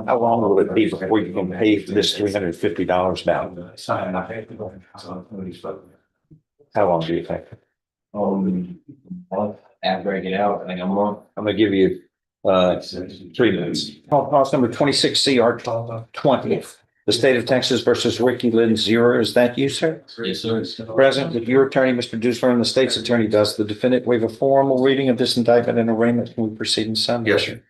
How long will it be before you can pay for this $350 back? How long do you think? After I get out, I think I'm on. I'm gonna give you 3 minutes. Call clause number 26 CR 20. The state of Texas versus Ricky Lynn Zero. Is that you, sir? Yes, sir. Present with your attorney, Mr. Dusler, and the state's attorney. Does the defendant waive a formal reading of this indictment and arraignment? Can we proceed in summary? Yes, sir.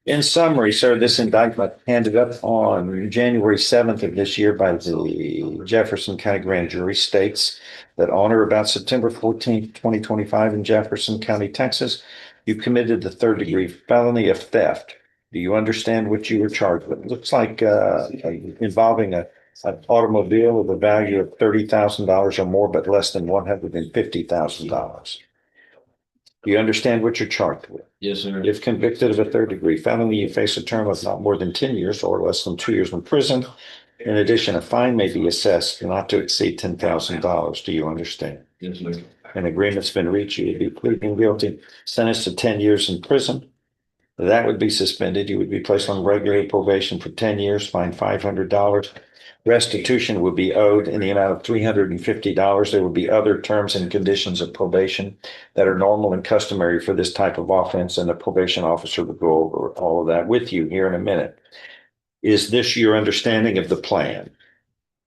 In summary, sir, this indictment handed up on January 7th of this year by the Jefferson County Grand Jury states that on or about September 14th, 2025 in Jefferson County, Texas, you committed the third degree felony of theft. Do you understand what you were charged with? It looks like involving an automobile with a value of $30,000 or more, but less than $150,000. Do you understand what you're charged with? Yes, sir. If convicted of a third degree felony, you face a term of not more than 10 years or less than 2 years in prison. In addition, a fine may be assessed not to exceed $10,000. Do you understand? Yes, sir. An agreement's been reached, you would be pleading guilty, sentenced to 10 years in prison. That would be suspended. You would be placed on regular probation for 10 years, fined $500. Restitution would be owed in the amount of $350. There would be other terms and conditions of probation that are normal and customary for this type of offense, and the probation officer will go over all of that with you here in a minute. Is this your understanding of the plan?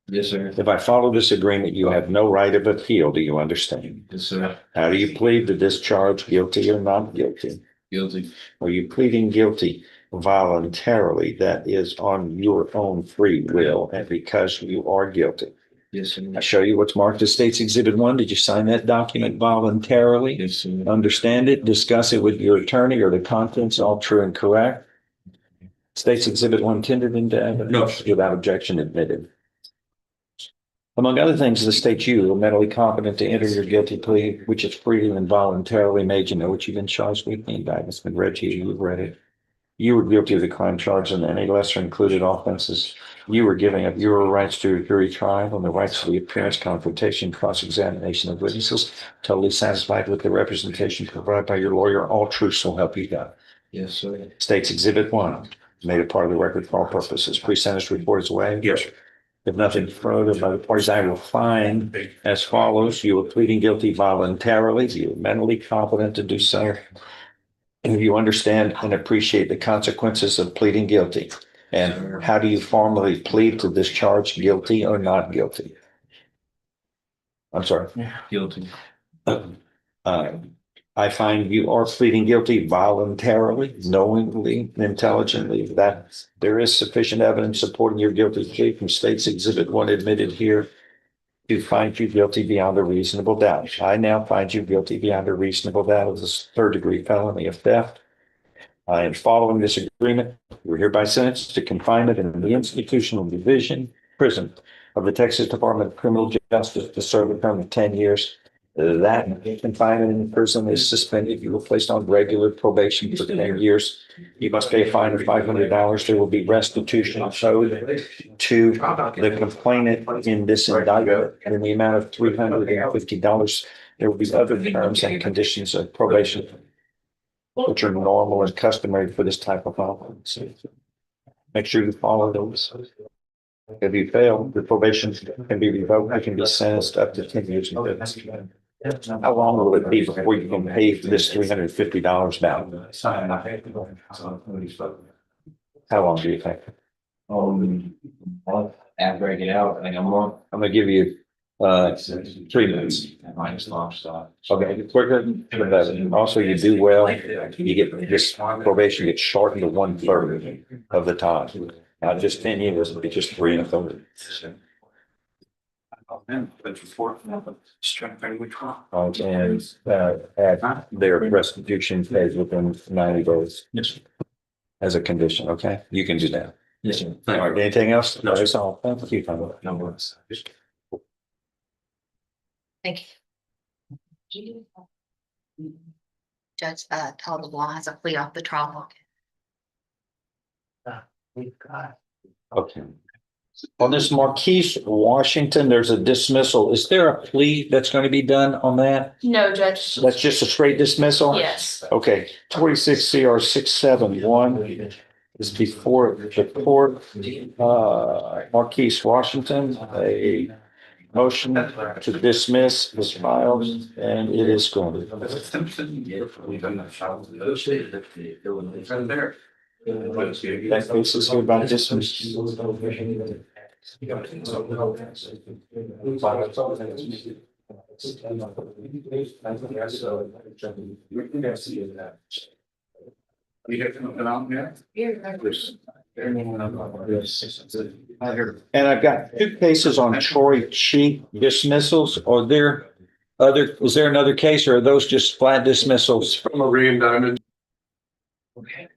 Yes, sir. If I follow this agreement, you have no right of appeal. Do you understand? Yes, sir. How do you plead to this charge, guilty or not guilty? Guilty. Are you pleading guilty voluntarily? That is on your own free will and because you are guilty. Yes, sir. I show you what's marked as State's Exhibit 1. Did you sign that document voluntarily? Yes, sir. Understand it, discuss it with your attorney, or the contents all true and correct? State's Exhibit 1 tendered into evidence? No. Without objection admitted. Among other things, the state you are mentally competent to enter your guilty plea, which is freely and voluntarily made. You know what you've been charged with. The indictment's been read to you. You've read it. You were guilty of the crime charged and any lesser included offenses. You were giving up your rights to a jury trial and the rights to the appearance, confrontation, cross-examination of witnesses. Totally satisfied with the representation provided by your lawyer. All true, so help you God. Yes, sir. State's Exhibit 1, made a part of the record for all purposes. Pre-sentence report is waived. Yes, sir. If nothing further by the parties, I will find as follows. You are pleading guilty voluntarily. You are mentally competent to do so. And you understand and appreciate the consequences of pleading guilty. And how do you formally plead to this charge, guilty or not guilty? I'm sorry. Guilty. I find you are pleading guilty voluntarily, knowingly, intelligently, that there is sufficient evidence supporting your guilty plea from State's Exhibit 1 admitted here to find you guilty beyond a reasonable doubt. I now find you guilty beyond a reasonable doubt of this third degree felony of theft. I am following this agreement. You're hereby sentenced to confinement in the institutional division prison of the Texas Department of Criminal Justice to serve a term of 10 years. That confinement in prison is suspended. You were placed on regular probation for 10 years. You must pay a fine of $500. There will be restitution owed to the complainant in this indictment in the amount of $350. There will be other terms and conditions of probation, which are normal and customary for this type of offense. Make sure you follow those. If you fail, the probation can be revoked. You can be sentenced up to 10 years in prison. How long will it be before you can pay for this $350 back? How long do you think? After I get out, I think I'm on. I'm gonna give you 3 minutes. Okay, quicker the better. Also, you do well, you get this probation gets shortened to 1/3 of the time. Not just 10 years, it'll be just 3 1/3. And at their restitution phase within 90 days. Yes, sir. As a condition, okay? You can do that. Yes, sir. All right, anything else? No, sir. That's all. Thank you. No worries. Thank you. Judge told the law has a plea off the trial. Okay. On this Marquise Washington, there's a dismissal. Is there a plea that's going to be done on that? No, Judge. That's just a straight dismissal? Yes. Okay, 26 CR 671. is before the court, Marquise Washington, a motion to dismiss was filed and it is going. That case is hereby dismissed. You have something on there? And I've got two cases on Troy cheat dismissals. Are there other, is there another case or are those just flat dismissals? Marie and Diamond. Okay.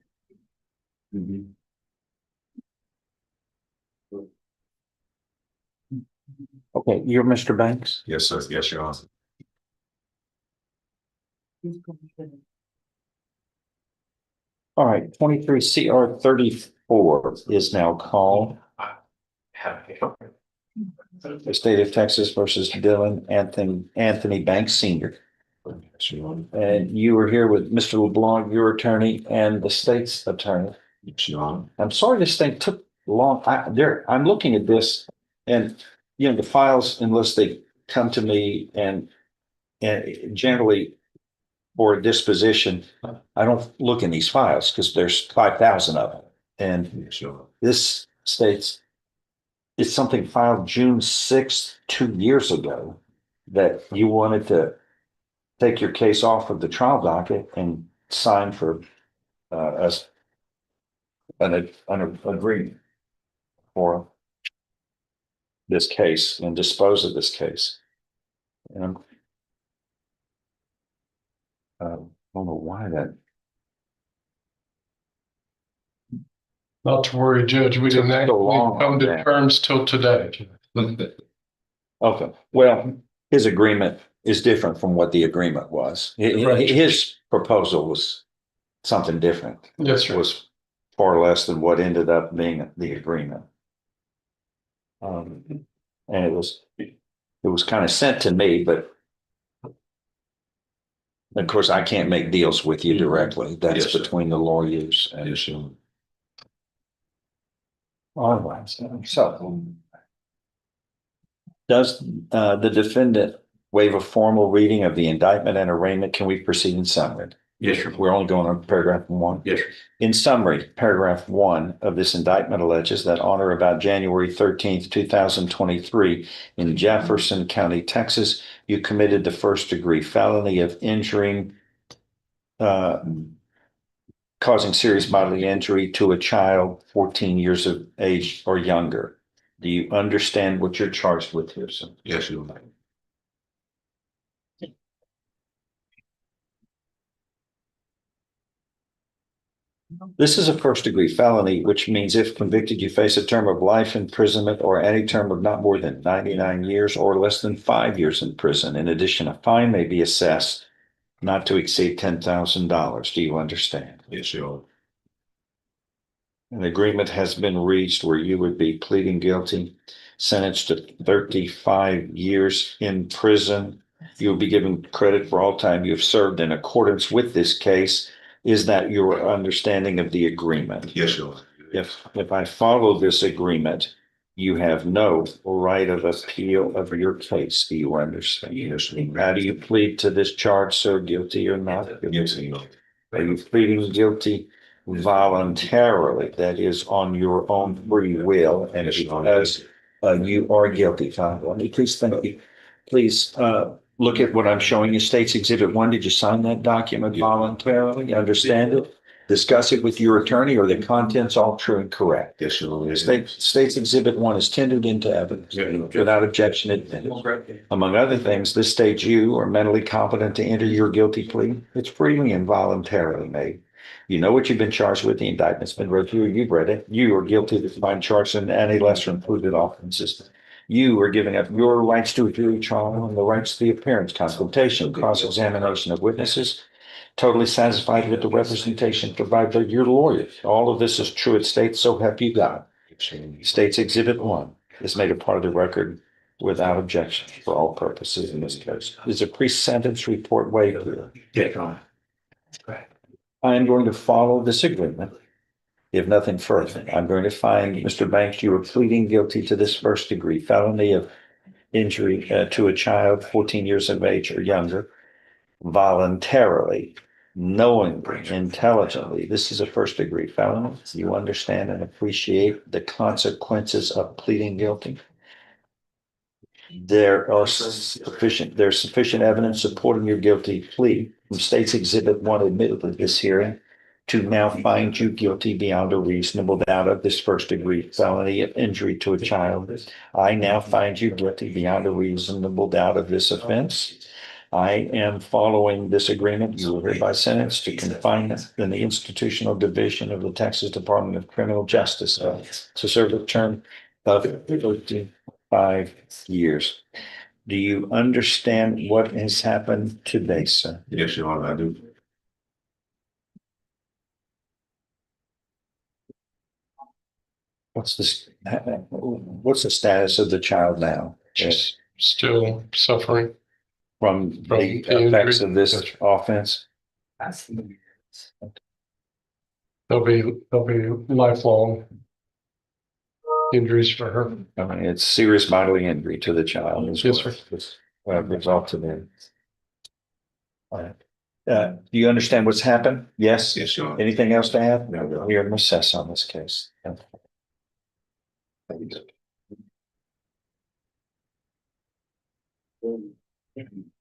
Okay, you're Mr. Banks? Yes, sir. Yes, Your Honor. All right, 23 CR 34 is now called. The state of Texas versus Dylan Anthony Banks Sr. And you were here with Mr. LeBlanc, your attorney, and the state's attorney. I'm sorry this thing took long. I'm looking at this and, you know, the files, unless they come to me and generally for a disposition, I don't look in these files because there's 5,000 of them. And this states it's something filed June 6th, 2 years ago, that you wanted to take your case off of the trial docket and sign for us an agreement for this case and dispose of this case. And I don't know why that. Not to worry, Judge, we didn't Took so long actually come on to that. terms till today. Okay, well, his agreement is different from what the agreement was. Right. His proposal was something different. Yes, It sir. was far less than what ended up being the agreement. And it was kind of sent to me, but of course I can't make deals with you directly. That's Yes, sir. between the lawyers and. Yes, sir. All right, so. Does the defendant waive a formal reading of the indictment and arraignment? Can we proceed in summary? Yes, sir. We're only going on paragraph 1. Yes, sir. In summary, paragraph 1 of this indictment alleges that on or about January 13th, 2023, in Jefferson County, Texas, you committed the first-degree felony of injuring, causing serious bodily injury to a child 14 years of age or younger. Do you understand what you're charged with here, sir? Yes, Your Honor. This is a first-degree felony, which means if convicted, you face a term of life imprisonment or any term of not more than 99 years or less than 5 years in prison. In addition, a fine may be assessed not to exceed $10,000. Do you understand? Yes, Your Honor. An agreement has been reached where you would be pleading guilty, sentenced to 35 years in prison. You'll be given credit for all time you've served in accordance with this case. Is that your understanding of the agreement? Yes, Your Honor. If I follow this agreement, you have no right of appeal of your case. Do you understand? Yes, Your Honor. How do you plead to this charge, sir? Guilty or not? Yes, Your Honor. Are you pleading guilty voluntarily? That is on your own free will and Yes, Your Honor. because you are guilty. Let me please thank you. Please look at what I'm showing you. States Exhibit 1. Did you sign that document voluntarily? Understand it? Discuss it with your attorney. Are the contents all true and correct? Yes, Your Honor. States Exhibit 1 is tendered into evidence without objection admitted. Among other things, this states you are mentally competent to enter your guilty plea. It's freely and voluntarily made. You know what you've been charged with. The indictment's been read through. You've read it. You are guilty of the combined charge and any lesser included offenses. You are giving up your rights to a jury trial and the rights to the appearance, consultation, cross-examination of witnesses, totally satisfied with the representation provided by your lawyer. All of this is true. It states, so help you God. States Exhibit 1 is made a part of the record without objection for all purposes in this case. Is a pre-sentence report waived here? Yes, Your Honor. I am going to follow this agreement If nothing further, I'm going to find Mr. Banks, you are pleading guilty to this first degree felony of injury to a child 14 years of age or younger, voluntarily, knowingly, intelligently. This is a first degree felony. You understand and appreciate the consequences of pleading guilty. There's sufficient evidence supporting your guilty plea from State's Exhibit 1 admitted at this hearing to now find you guilty beyond a reasonable doubt of this first degree felony of injury to a child. I now find you guilty beyond a reasonable doubt of this offense. I am following this agreement. You are hereby sentenced to confinement in the institutional division of the Texas Department of Criminal Justice to serve a term of 5 years. Do you understand what has happened today, sir? Yes, Your Honor, I do. What's the status of the child now? She's still suffering. From From the the effects injury? of this That's offense? There'll be lifelong injuries for her. I mean, it's serious bodily injury to the child. Is Yes, what sir. it's, resulted in. Do you understand what's happened? Yes? Yes, Your Honor. Anything else to add? No, no. We are in recess on this case. Thank you.